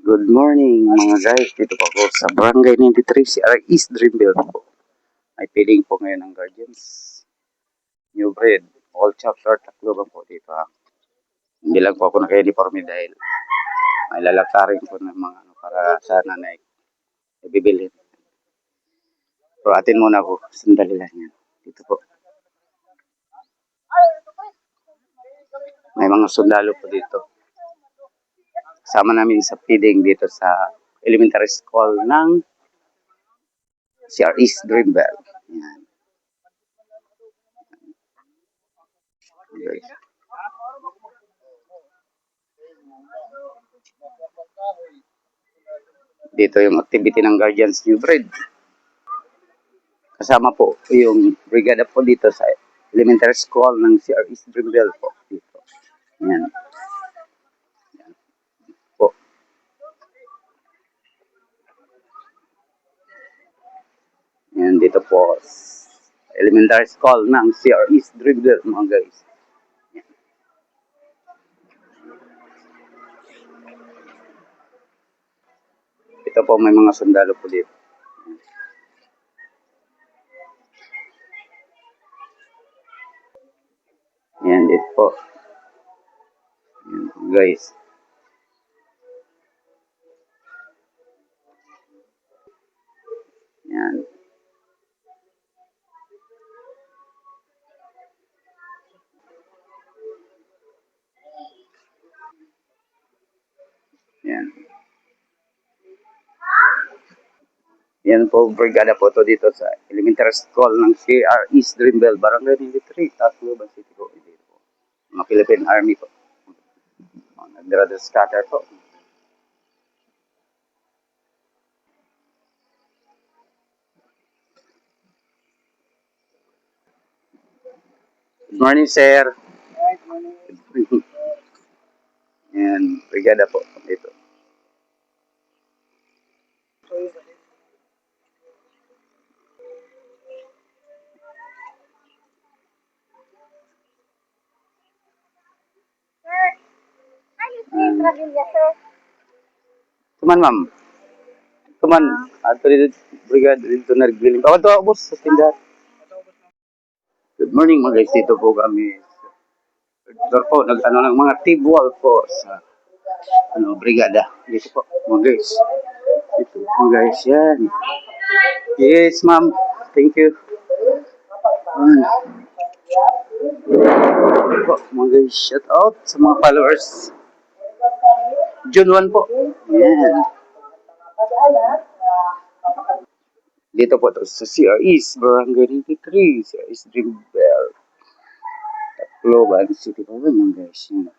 Good morning mga guys, dito po ako sa Barangay 93, CR East Dreamville po. May piling po ngayon ng Guardians. New breed, all chapter, Tacloban po dito ha. Hindi lang po ako naka-uniforme dahil may lalakarin po ng mga para sana na ibibilhin. Pero atin muna po, sandali lang yan. Dito po. May mga sundalo po dito. Kasama namin sa feeding dito sa elementary school ng CR East Dreamville. Yan. Guys. Dito yung activity ng Guardians New Breed. Kasama po yung brigada po dito sa elementary school ng CR East Dreamville po. Dito. Yan. Yan po. Yan dito po. Elementary school ng CR East Dreamville mga guys. Yan. Ito po may mga sundalo po dito. Yan dito po. Yan guys. Yan. Yan. Yan po, brigada po to dito sa elementary school ng CR East Dreamville, Barangay 93, Tacloban City po. Dito po. Mga Philippine Army po. Nag-graduate scatter po. Good morning, sir. Good morning. Yan, brigada po dito. Kuman, ma'am. Kuman, ato dito, brigada dito na nagbiling. Bawal to, boss, sa tindahan. Good morning, mga guys. Dito po kami. Dito po, nag-ano ng mga tibwal po sa brigada. Dito po, mga guys. Dito, mga guys, yan. Yes, ma'am. Thank you. Dito po, mga guys. Shout out sa mga followers. June 1 po. Yan. Dito po to sa CR East, Barangay 93, CR East Dreamville, Tacloban City po mga guys. Yan.